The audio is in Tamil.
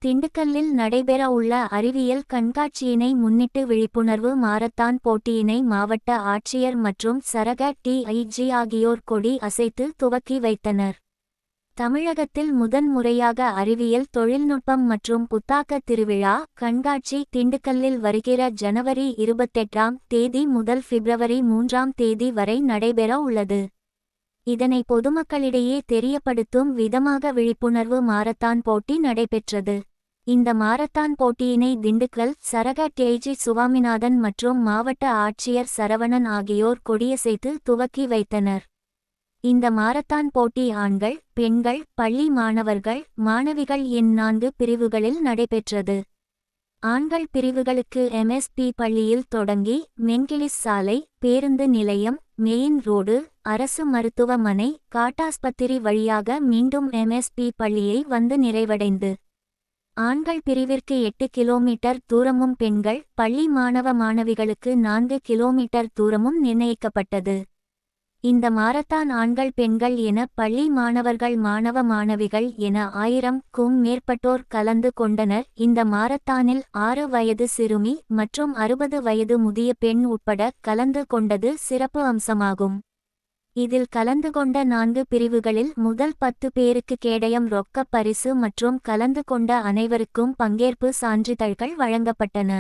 திண்டுக்கல்லில் நடைபெற உள்ள அறிவியல் கண்காட்சியினை முன்னிட்டு விழிப்புணர்வு மாரத்தான் போட்டியினை மாவட்ட ஆட்சியர் மற்றும் சரக டிஐஜி ஆகியோர் கொடி அசைத்து துவக்கி வைத்தனர். தமிழகத்தில் முதன்முறையாக அறிவியல் தொழில்நுட்பம் மற்றும் புத்தாக்க திருவிழா கண்காட்சி திண்டுக்கல்லில் வருகிற ஜனவரி 28ஆம் தேதி முதல் பிப்ரவரி 3ஆம் தேதி வரை நடைபெற உள்ளது. இதனை பொதுமக்களிடையே தெரியப்படுத்தும் விதமாக விழிப்புணர்வு மாரத்தான் போட்டி நடைபெற்றது. இந்த மாரத்தான் போட்டியினை திண்டுக்கல் சரக டிஐஜி சுவாமிநாதன் மற்றும் மாவட்ட ஆட்சியர் சரவணன் ஆகியோர் கொடியசைத்து துவக்கி வைத்தனர். இந்த மாரத்தான் போட்டி ஆண்கள், பெண்கள், பள்ளி மாணவர்கள், மாணவிகள் என் 4 பிரிவுகளில் நடைபெற்றது. ஆண்கள் பிரிவுகளுக்கு எம்எஸ்பி பள்ளியில் தொடங்கி மென்கிலிஸ் சாலை, பேருந்து நிலையம், மெயின் ரோடு, அரசு மருத்துவமனை, காட்டாஸ்பத்திரி வழியாக மீண்டும் எம்எஸ்பி பள்ளியை வந்து நிறைவடைந்து ஆண்கள் பிரிவிற்கு 8 கிலோமீட்டர் தூரமும் பெண்கள், பள்ளி மாணவ மாணவிகளுக்கு 4 கிலோமீட்டர் தூரமும் நிர்ணயிக்கப்பட்டது. இந்த மாரத்தான் ஆண்கள் பெண்கள் என பள்ளி மாணவர்கள் மாணவ மாணவிகள் என 1000க்கும் மேற்பட்டோர் கலந்து கொண்டனர். இந்த மாரத்தானில் 6 வயது சிறுமி மற்றும் 60 வயது முதிய பெண் உட்பட கலந்து கொண்டது சிறப்பு அம்சமாகும். இதில் கலந்து கொண்ட 4 பிரிவுகளில் முதல் 10 பேருக்கு கேடயம் ரொக்க பரிசு மற்றும் கலந்து கொண்ட அனைவருக்கும் பங்கேற்பு சான்றிதழ்கள் வழங்கப்பட்டன.